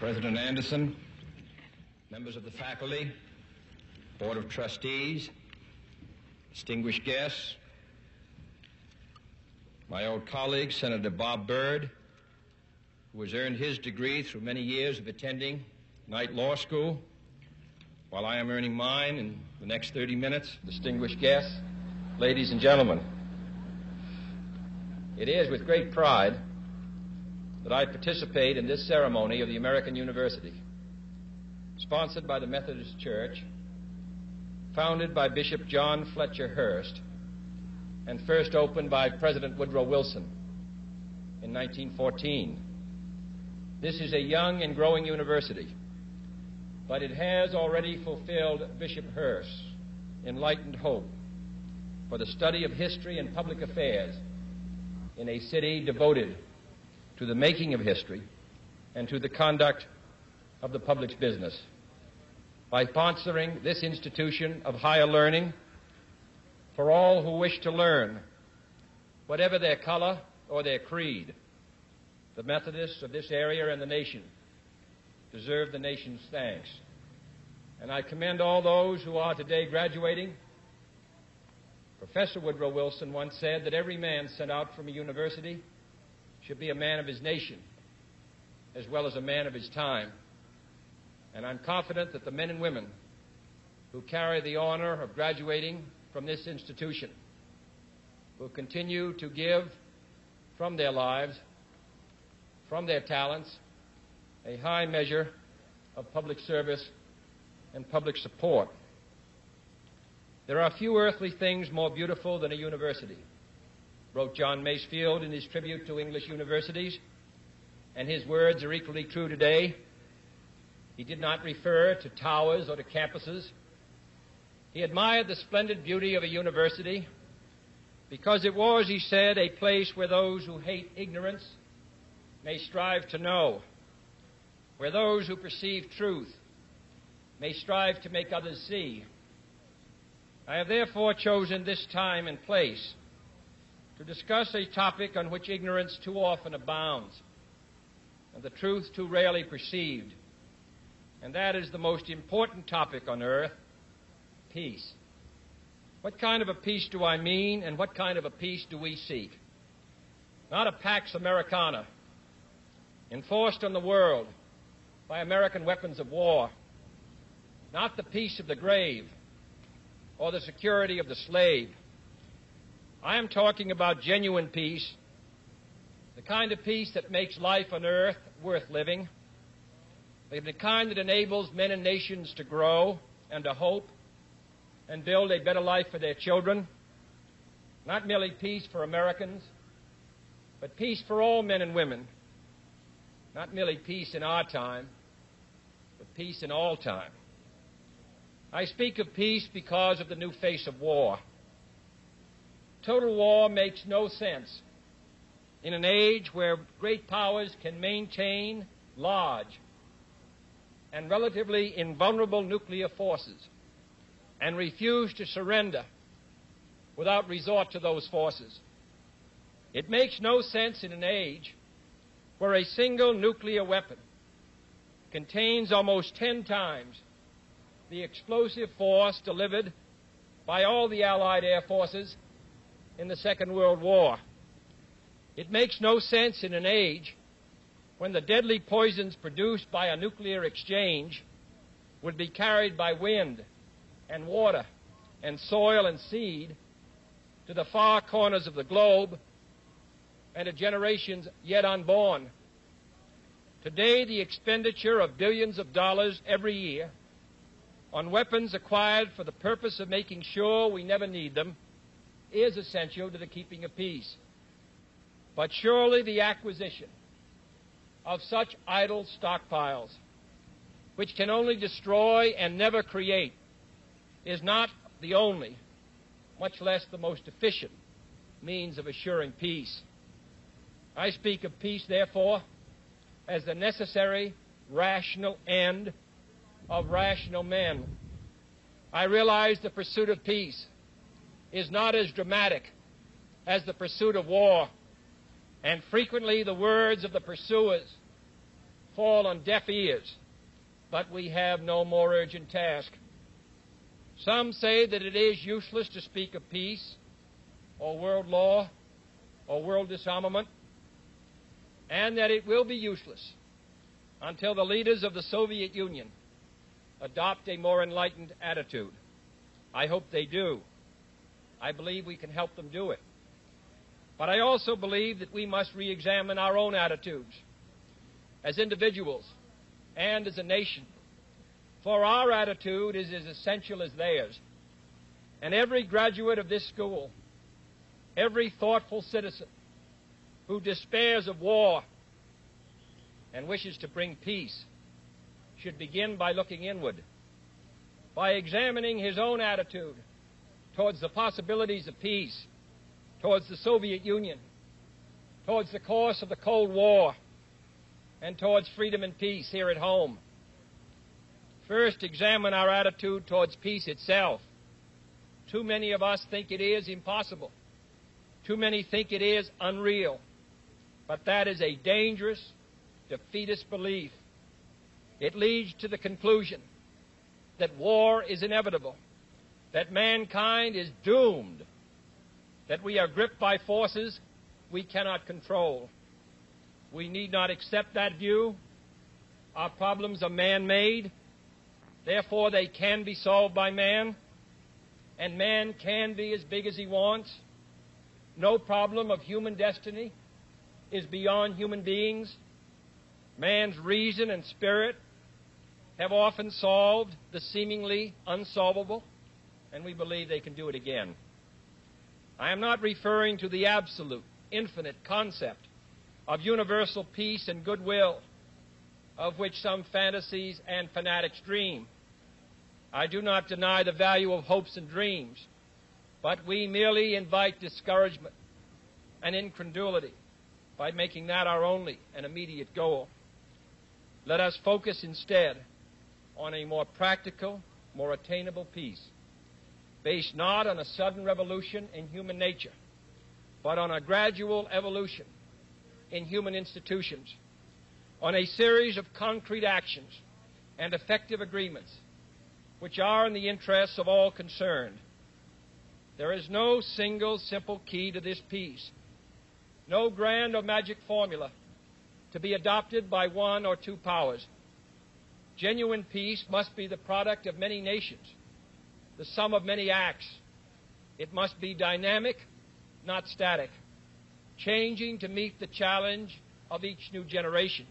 President Anderson, members of the faculty, Board of Trustees, distinguished guests, my old colleague, Senator Bob Byrd, who has earned his degree through many years of attending Knight Law School, while I am earning mine in the next 30 minutes, distinguished guests, ladies and gentlemen. It is with great pride that I participate in this ceremony of the American University, sponsored by the Methodist Church, founded by Bishop John Fletcher Hurst, and first opened by President Woodrow Wilson in 1914. This is a young and growing university, but it has already fulfilled Bishop Hurst's enlightened hope for the study of history and public affairs in a city devoted to the making of history and to the conduct of the public's business. By sponsoring this institution of higher learning for all who wish to learn, whatever their color or their creed, the Methodists of this area and the nation deserve the nation's thanks. And I commend all those who are today graduating. Professor Woodrow Wilson once said that every man sent out from a university should be a man of his nation as well as a man of his time. And I'm confident that the men and women who carry the honor of graduating from this institution will continue to give from their lives, from their talents, a high measure of public service and public support. There are few earthly things more beautiful than a university, wrote John Masefield in his tribute to English universities, and his words are equally true today. He did not refer to towers or to campuses. He admired the splendid beauty of a university because it was, he said, a place where those who hate ignorance may strive to know, where those who perceive truth may strive to make others see. I have therefore chosen this time and place to discuss a topic on which ignorance too often abounds and the truth too rarely perceived, and that is the most important topic on earth, peace. What kind of a peace do I mean, and what kind of a peace do we seek? Not a Pax Americana enforced on the world by American weapons of war, not the peace of the grave or the security of the slave. I am talking about genuine peace, the kind of peace that makes life on earth worth living, the kind that enables men and nations to grow and to hope and build a better life for their children. Not merely peace for Americans, but peace for all men and women. Not merely peace in our time, but peace in all time. I speak of peace because of the new face of war. Total war makes no sense in an age where great powers can maintain large and relatively invulnerable nuclear forces and refuse to surrender without resort to those forces. It makes no sense in an age where a single nuclear weapon contains almost 10 times the explosive force delivered by all the Allied air forces in the Second World War. It makes no sense in an age when the deadly poisons produced by a nuclear exchange would be carried by wind and water and soil and seed to the far corners of the globe and to generations yet unborn. Today, the expenditure of billions of dollars every year on weapons acquired for the purpose of making sure we never need them is essential to the keeping of peace. But surely the acquisition of such idle stockpiles, which can only destroy and never create, is not the only, much less the most efficient, means of assuring peace. I speak of peace, therefore, as the necessary, rational end of rational men. I realize the pursuit of peace is not as dramatic as the pursuit of war, and frequently the words of the pursuers fall on deaf ears, but we have no more urgent task. Some say that it is useless to speak of peace or world law or world disarmament, and that it will be useless until the leaders of the Soviet Union adopt a more enlightened attitude. I hope they do. I believe we can help them do it. But I also believe that we must re-examine our own attitudes as individuals and as a nation, for our attitude is as essential as theirs. And every graduate of this school, every thoughtful citizen who despairs of war and wishes to bring peace should begin by looking inward, by examining his own attitude towards the possibilities of peace, towards the Soviet Union, towards the course of the Cold War, and towards freedom and peace here at home. First, examine our attitude towards peace itself. Too many of us think it is impossible. Too many think it is unreal. But that is a dangerous, defeatist belief. It leads to the conclusion that war is inevitable, that mankind is doomed, that we are gripped by forces we cannot control. We need not accept that view. Our problems are man-made. Therefore, they can be solved by man, and man can be as big as he wants. No problem of human destiny is beyond human beings. Man's reason and spirit have often solved the seemingly unsolvable, and we believe they can do it again. I am not referring to the absolute, infinite concept of universal peace and goodwill, of which some fantasies and fanatics dream. I do not deny the value of hopes and dreams, but we merely invite discouragement and incredulity by making that our only and immediate goal. Let us focus instead on a more practical, more attainable peace, based not on a sudden revolution in human nature, but on a gradual evolution in human institutions, on a series of concrete actions and effective agreements which are in the interests of all concerned. There is no single simple key to this peace, no grand or magic formula to be adopted by one or two powers. Genuine peace must be the product of many nations, the sum of many acts. It must be dynamic, not static, changing to meet the challenge of each new generation.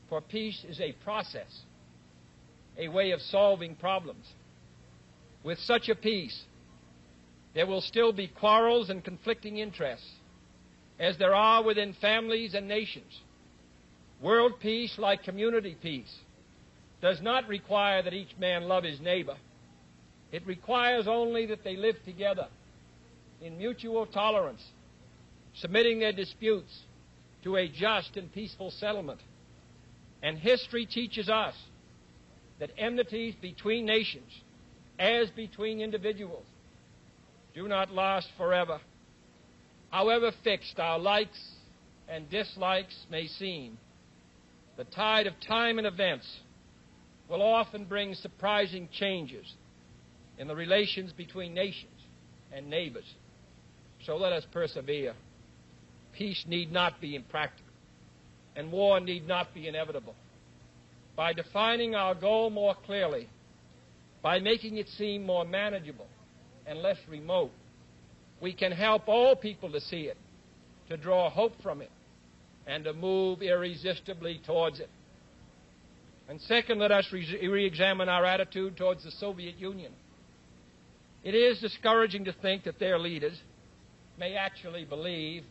For peace is a process, a way of solving problems. With such a peace, there will still be quarrels and conflicting interests, as there are within families and nations. World peace, like community peace, does not require that each man love his neighbor. It requires only that they live together in mutual tolerance, submitting their disputes to a just and peaceful settlement. And history teaches us that enmities between nations, as between individuals, do not last forever. However fixed our likes and dislikes may seem, the tide of time and events will often bring surprising changes in the relations between nations and neighbors. So let us persevere. Peace need not be impractical, and war need not be inevitable. By defining our goal more clearly, by making it seem more manageable and less remote, we can help all people to see it, to draw hope from it, and to move irresistibly towards it. And second, let us re-examine our attitude towards the Soviet Union. It is discouraging to think that their leaders may actually believe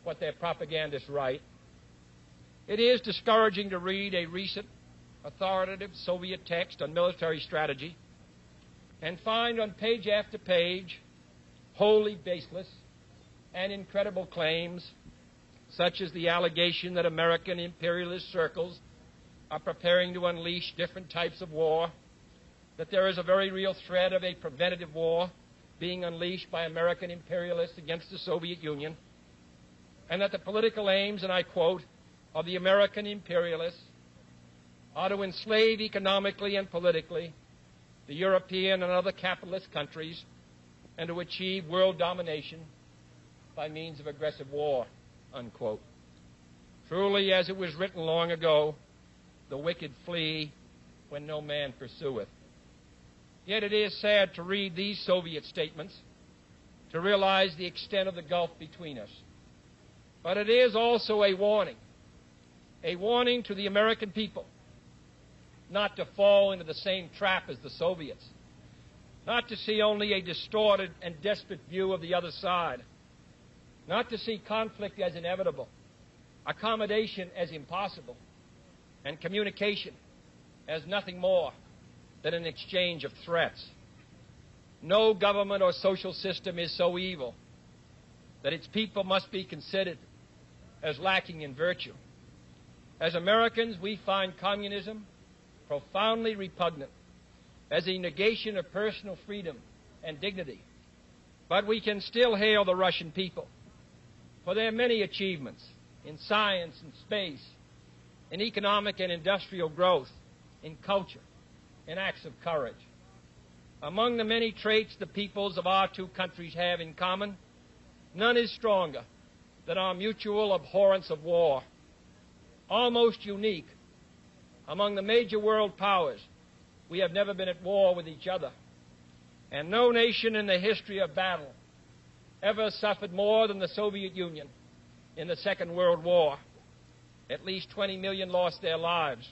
what their propagandists write. It is discouraging to read a recent authoritative Soviet text on military strategy and find on page after page wholly baseless and incredible claims, such as the allegation that American imperialist circles are preparing to unleash different types of war, that there is a very real threat of a preventative war being unleashed by American imperialists against the Soviet Union, and that the political aims, and I quote, of the American imperialists are to enslave economically and politically the European and other capitalist countries and to achieve world domination by means of aggressive war, unquote. Truly, as it was written long ago, the wicked flee when no man pursueth. Yet it is sad to read these Soviet statements, to realize the extent of the gulf between us. But it is also a warning to the American people not to fall into the same trap as the Soviets, not to see only a distorted and desperate view of the other side, not to see conflict as inevitable, accommodation as impossible, and communication as nothing more than an exchange of threats. No government or social system is so evil that its people must be considered as lacking in virtue. As Americans, we find communism profoundly repugnant as a negation of personal freedom and dignity. But we can still hail the Russian people for their many achievements in science and space, in economic and industrial growth, in culture, in acts of courage. Among the many traits the peoples of our two countries have in common, none is stronger than our mutual abhorrence of war. Almost unique among the major world powers, we have never been at war with each other, and no nation in the history of battle ever suffered more than the Soviet Union in the Second World War. At least 20 million lost their lives.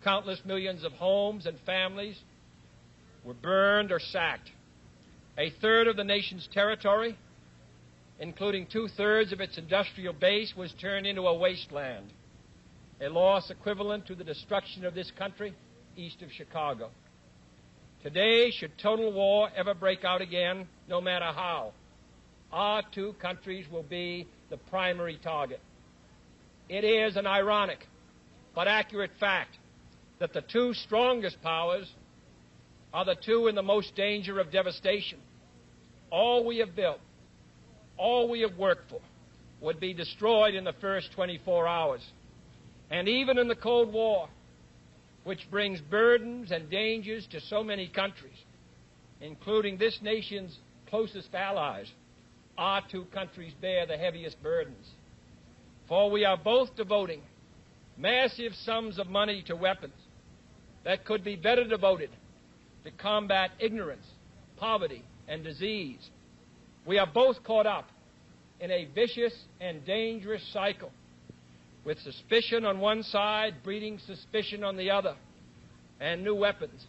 Countless millions of homes and families were burned or sacked. A third of the nation's territory, including two-thirds of its industrial base, was turned into a wasteland, a loss equivalent to the destruction of this country east of Chicago. Today, should total war ever break out again, no matter how, our two countries will be the primary target. It is an ironic but accurate fact that the two strongest powers are the two in the most danger of devastation. All we have built, all we have worked for, would be destroyed in the first 24 hours. And even in the Cold War, which brings burdens and dangers to so many countries, including this nation's closest allies, our two countries bear the heaviest burdens. For we are both devoting massive sums of money to weapons that could be better devoted to combat ignorance, poverty, and disease. We are both caught up in a vicious and dangerous cycle, with suspicion on one side breeding suspicion on the other, and new weapons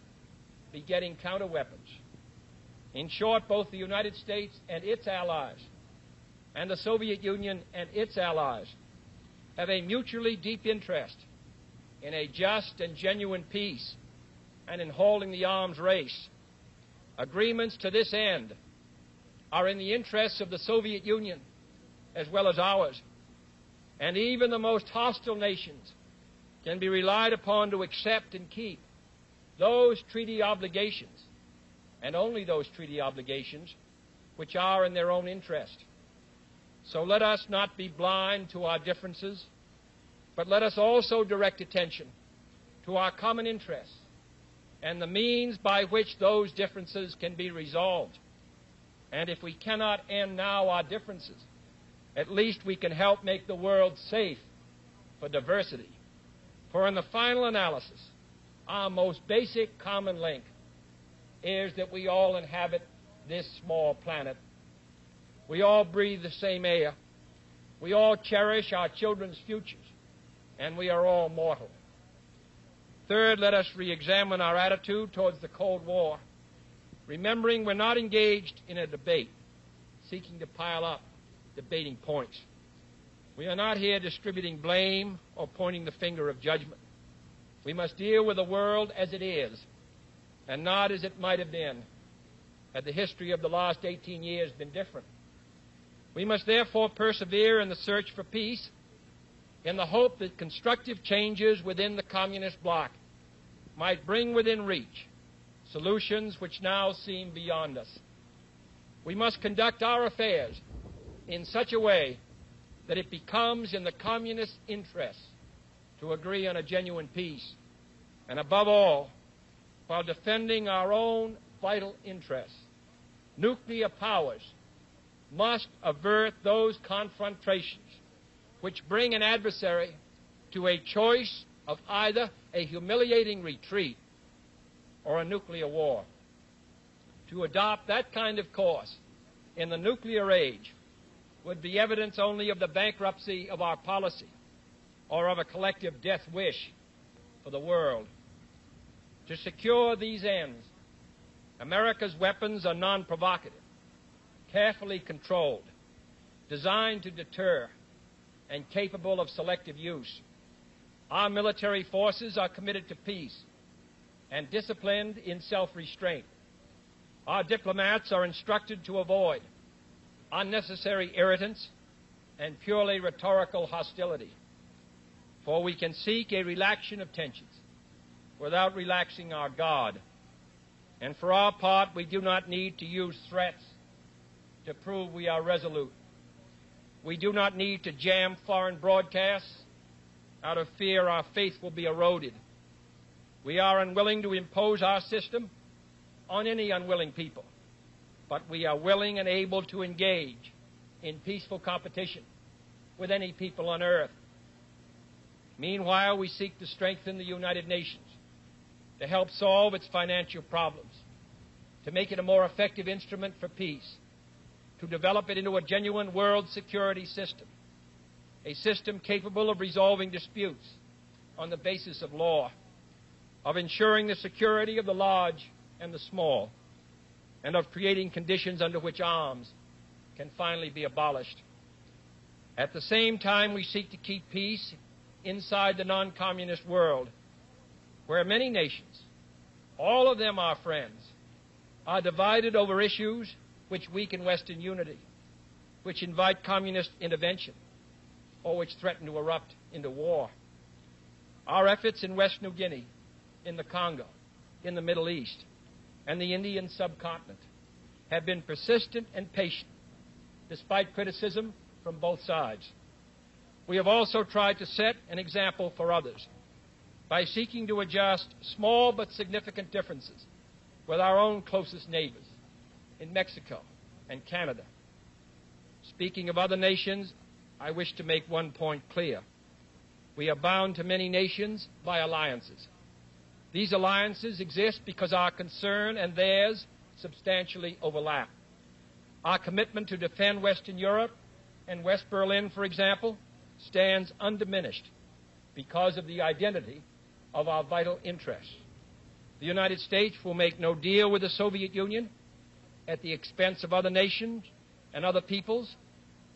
begetting counterweapons. In short, both the United States and its allies, and the Soviet Union and its allies, have a mutually deep interest in a just and genuine peace and in holding the arms race. Agreements to this end are in the interests of the Soviet Union as well as ours, and even the most hostile nations can be relied upon to accept and keep those treaty obligations, and only those treaty obligations, which are in their own interest. So let us not be blind to our differences, but let us also direct attention to our common interests and the means by which those differences can be resolved. And if we cannot end now our differences, at least we can help make the world safe for diversity. For in the final analysis, our most basic common link is that we all inhabit this small planet. We all breathe the same air. We all cherish our children's futures, and we are all mortal. Third, let us re-examine our attitude towards the Cold War, remembering we're not engaged in a debate, seeking to pile up debating points. We are not here distributing blame or pointing the finger of judgment. We must deal with the world as it is, and not as it might have been had the history of the last 18 years been different. We must therefore persevere in the search for peace, in the hope that constructive changes within the communist bloc might bring within reach solutions which now seem beyond us. We must conduct our affairs in such a way that it becomes in the communist interest to agree on a genuine peace. And above all, while defending our own vital interests, nuclear powers must avert those confrontations which bring an adversary to a choice of either a humiliating retreat or a nuclear war. To adopt that kind of course in the nuclear age would be evidence only of the bankruptcy of our policy or of a collective death wish for the world. To secure these ends, America's weapons are non-provocative, carefully controlled, designed to deter, and capable of selective use. Our military forces are committed to peace and disciplined in self-restraint. Our diplomats are instructed to avoid unnecessary irritants and purely rhetorical hostility, for we can seek a relaxation of tensions without relaxing our guard. And for our part, we do not need to use threats to prove we are resolute. We do not need to jam foreign broadcasts out of fear our faith will be eroded. We are unwilling to impose our system on any unwilling people, but we are willing and able to engage in peaceful competition with any people on earth. Meanwhile, we seek to strengthen the United Nations, to help solve its financial problems, to make it a more effective instrument for peace, to develop it into a genuine world security system, a system capable of resolving disputes on the basis of law, of ensuring the security of the large and the small, and of creating conditions under which arms can finally be abolished. At the same time, we seek to keep peace inside the non-communist world, where many nations, all of them our friends, are divided over issues which weaken Western unity, which invite communist intervention, or which threaten to erupt into war. Our efforts in West New Guinea, in the Congo, in the Middle East, and the Indian subcontinent have been persistent and patient, despite criticism from both sides. We have also tried to set an example for others by seeking to adjust small but significant differences with our own closest neighbors in Mexico and Canada. Speaking of other nations, I wish to make one point clear. We are bound to many nations by alliances. These alliances exist because our concern and theirs substantially overlap. Our commitment to defend Western Europe and West Berlin, for example, stands undiminished because of the identity of our vital interests. The United States will make no deal with the Soviet Union at the expense of other nations and other peoples,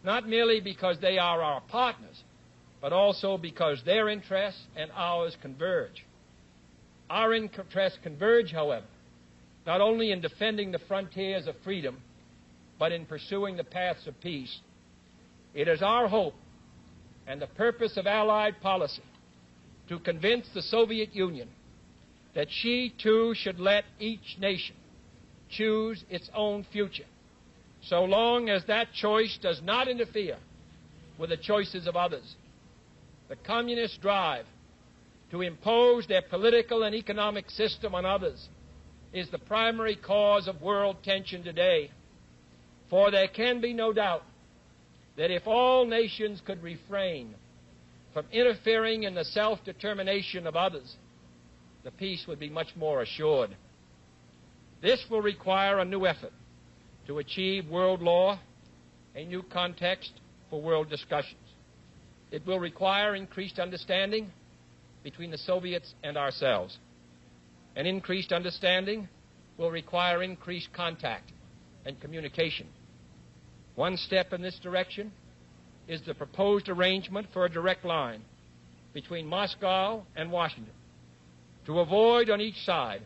not merely because they are our partners, but also because their interests and ours converge. Our interests converge, however, not only in defending the frontiers of freedom, but in pursuing the paths of peace. It is our hope and the purpose of Allied policy to convince the Soviet Union that she, too, should let each nation choose its own future, so long as that choice does not interfere with the choices of others. The communist drive to impose their political and economic system on others is the primary cause of world tension today. For there can be no doubt that if all nations could refrain from interfering in the self-determination of others, the peace would be much more assured. This will require a new effort to achieve world law, a new context for world discussions. It will require increased understanding between the Soviets and ourselves. And increased understanding will require increased contact and communication. One step in this direction is the proposed arrangement for a direct line between Moscow and Washington to avoid on each side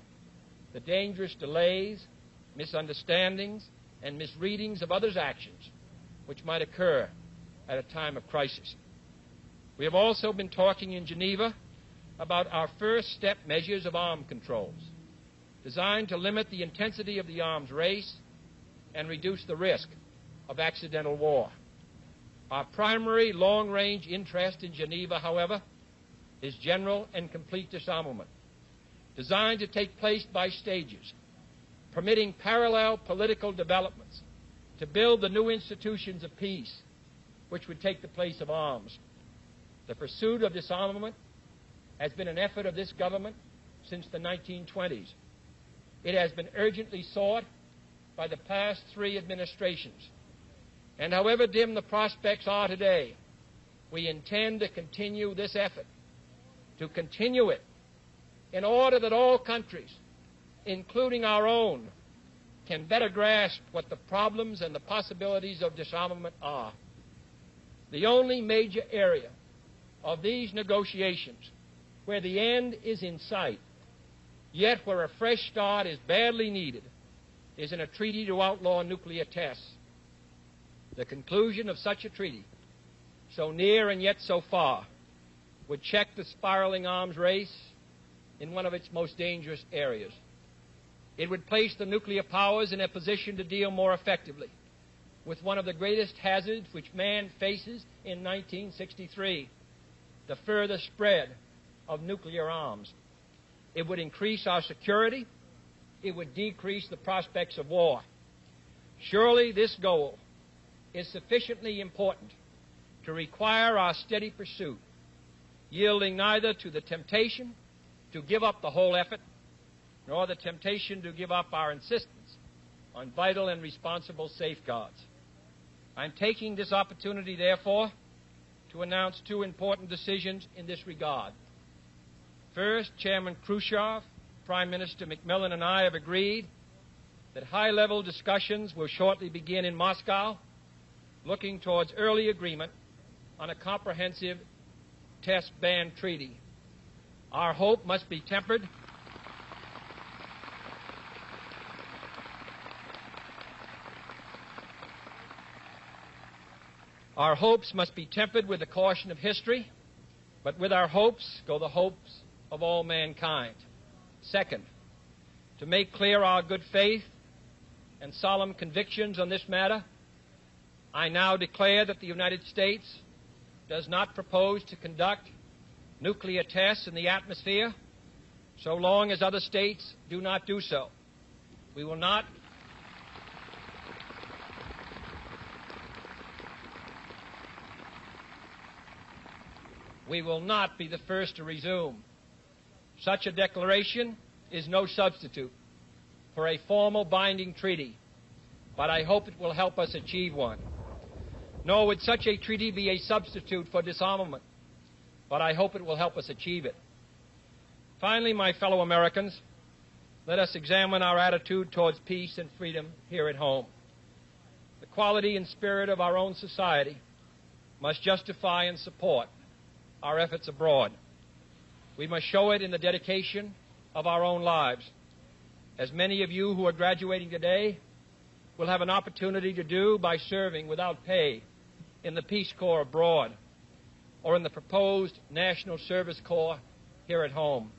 the dangerous delays, misunderstandings, and misreadings of others' actions which might occur at a time of crisis. We have also been talking in Geneva about our first step measures of arms controls, designed to limit the intensity of the arms race and reduce the risk of accidental war. Our primary long-range interest in Geneva, however, is general and complete disarmament, designed to take place by stages, permitting parallel political developments to build the new institutions of peace which would take the place of arms. The pursuit of disarmament has been an effort of this government since the 1920s. It has been urgently sought by the past 3 administrations. And however dim the prospects are today, we intend to continue this effort, to continue it in order that all countries, including our own, can better grasp what the problems and the possibilities of disarmament are. The only major area of these negotiations where the end is in sight, yet where a fresh start is badly needed, is in a treaty to outlaw nuclear tests. The conclusion of such a treaty, so near and yet so far, would check the spiraling arms race in one of its most dangerous areas. It would place the nuclear powers in a position to deal more effectively with one of the greatest hazards which man faces in 1963, the further spread of nuclear arms. It would increase our security. It would decrease the prospects of war. Surely this goal is sufficiently important to require our steady pursuit, yielding neither to the temptation to give up the whole effort, nor the temptation to give up our insistence on vital and responsible safeguards. I'm taking this opportunity, therefore, to announce 2 important decisions in this regard. First, Chairman Khrushchev, Prime Minister Macmillan, and I have agreed that high-level discussions will shortly begin in Moscow, looking towards early agreement on a comprehensive test ban treaty. Our hope must be tempered Our hopes must be tempered with the caution of history, but with our hopes go the hopes of all mankind. Second, to make clear our good faith and solemn convictions on this matter, I now declare that the United States does not propose to conduct nuclear tests in the atmosphere so long as other states do not do so. We will not be the first to resume. Such a declaration is no substitute for a formal binding treaty, but I hope it will help us achieve one. Nor would such a treaty be a substitute for disarmament, but I hope it will help us achieve it. Finally, my fellow Americans, let us examine our attitude towards peace and freedom here at home. The quality and spirit of our own society must justify and support our efforts abroad. We must show it in the dedication of our own lives, as many of you who are graduating today will have an opportunity to do by serving without pay in the Peace Corps abroad or in the proposed National Service Corps here at home.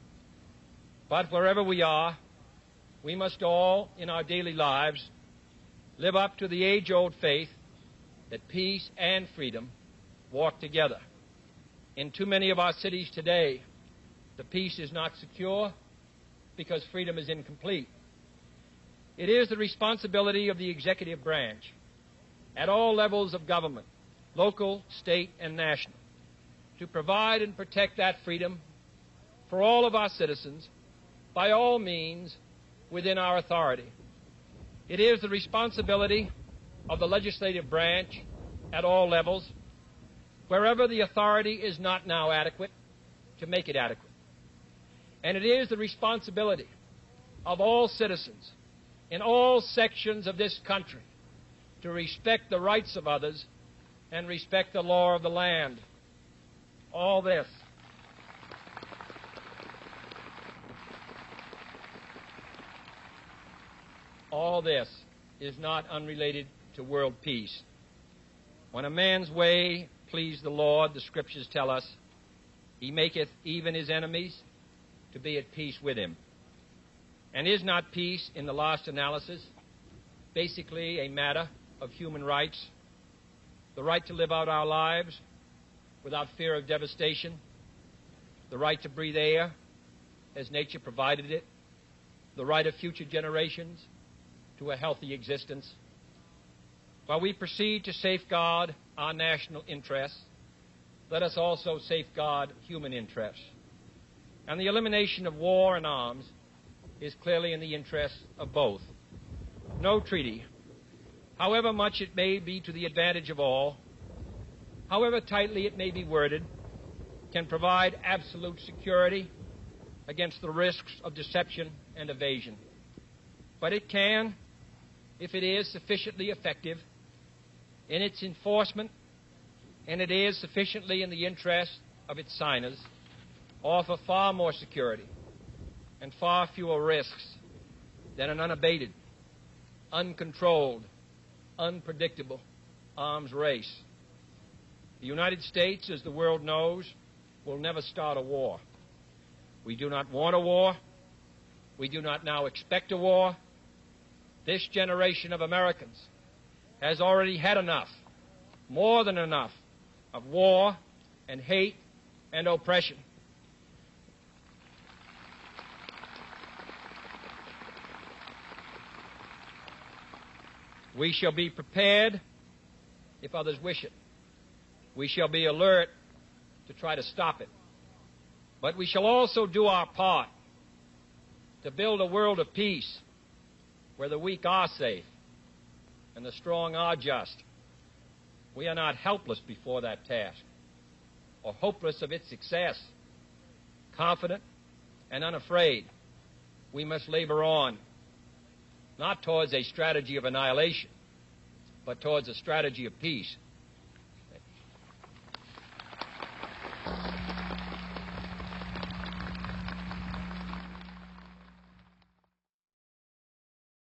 But wherever we are, we must all, in our daily lives, live up to the age-old faith that peace and freedom walk together. In too many of our cities today, the peace is not secure because freedom is incomplete. It is the responsibility of the executive branch at all levels of government, local, state, and national, to provide and protect that freedom for all of our citizens by all means within our authority. It is the responsibility of the legislative branch at all levels, wherever the authority is not now adequate, to make it adequate. And it is the responsibility of all citizens in all sections of this country to respect the rights of others and respect the law of the land. All this is not unrelated to world peace. When a man's way please the Lord, the Scriptures tell us, he maketh even his enemies to be at peace with him. And is not peace, in the last analysis, basically a matter of human rights? The right to live out our lives without fear of devastation, the right to breathe air as nature provided it, the right of future generations to a healthy existence. While we proceed to safeguard our national interests, let us also safeguard human interests. And the elimination of war and arms is clearly in the interests of both. No treaty, however much it may be to the advantage of all, however tightly it may be worded, can provide absolute security against the risks of deception and evasion. But it can, if it is sufficiently effective in its enforcement, and it is sufficiently in the interest of its signers, offer far more security and far fewer risks than an unabated, uncontrolled, unpredictable arms race. The United States, as the world knows, will never start a war. We do not want a war. We do not now expect a war. This generation of Americans has already had enough, more than enough, of war and hate and oppression. We shall be prepared if others wish it. We shall be alert to try to stop it. But we shall also do our part to build a world of peace where the weak are safe and the strong are just. We are not helpless before that task or hopeless of its success. Confident and unafraid, we must labor on, not towards a strategy of annihilation, but towards a strategy of peace.